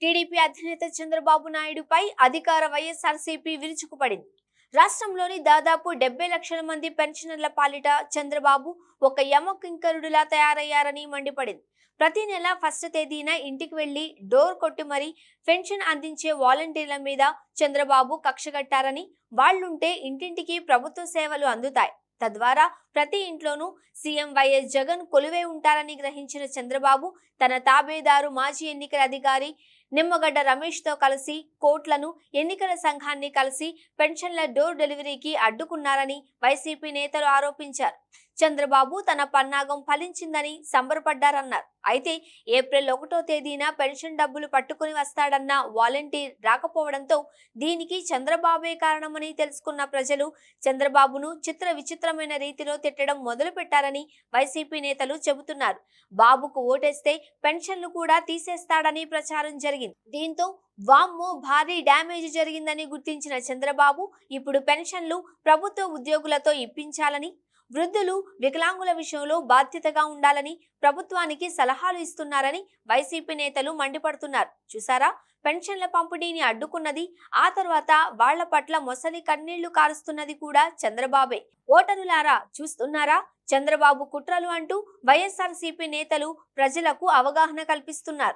TDP అధినేత చంద్రబాబు నాయుడుపై అధికార వైఎస్ఆర్సీపీ విరుచుకుపడింది. రాష్ట్రంలోని దాదాపు 70 లక్షల మంది పెన్షనర్ల పాలిట చంద్రబాబు ఒక యమకింకరుడిలా తయారయ్యారని మండిపడింది. ప్రతి నెల ఫస్ట్ తేదీన ఇంటికి వెళ్లి డోర్ కొట్టి మరీ పెన్షన్ అందించే వాలంటీర్ల మీద చంద్రబాబు కక్షగట్టారని, వాళ్లుంటే ఇంటింటికి ప్రభుత్వ సేవలు అందుతాయి, తద్వారా ప్రతి ఇంట్లోనూ సీఎం వైఎస్ జగన్ కొలువై ఉంటారని గ్రహించిన చంద్రబాబు తన తాబేదారు మాజీ ఎన్నికల అధికారి నిమ్మగడ్డ రమేష్ తో కలిసి కోట్లను ఎన్నికల సంఘాన్ని కలిసి పెన్షన్ల డోర్ డెలివరీకి అడ్డుకున్నారని వైసీపీ నేతలు ఆరోపించారు. చంద్రబాబు తన పన్నాగం ఫలించిందని సంబరపడ్డారన్నారు. అయితే ఏప్రిల్ 1వ తేదీన పెన్షన్ డబ్బులు పట్టుకుని వస్తాడన్న వాలంటీర్ రాకపోవడంతో దీనికి చంద్రబాబే కారణమని తెలుసుకున్న ప్రజలు చంద్రబాబును చిత్ర విచిత్రమైన రీతిలో తిట్టడం మొదలు పెట్టారని వైసీపీ నేతలు చెబుతున్నారు. బాబుకు ఓటేస్తే పెన్షన్లు కూడా తీసేస్తాడని ప్రచారం జరిగింది. దీంతో వామ్మో భారీ డ్యామేజ్ జరిగిందని గుర్తించిన చంద్రబాబు ఇప్పుడు పెన్షన్లు ప్రభుత్వ ఉద్యోగులతో ఇప్పించాలని, వృద్ధులు వికలాంగుల విషయంలో బాధ్యతగా ఉండాలని ప్రభుత్వానికి సలహాలు ఇస్తున్నారని వైసీపీ నేతలు మండిపడుతున్నారు. చూసారా, పెన్షన్ల పంపిణీని అడ్డుకున్నది, ఆ తర్వాత వాళ్ల పట్ల మొసలి కన్నీళ్లు కారుస్తున్నది కూడా చంద్రబాబే. ఓటరులారా చూస్తున్నారా, చంద్రబాబు కుట్రలు అంటూ వైఎస్ఆర్సీపీ నేతలు ప్రజలకు అవగాహన కల్పిస్తున్నారు.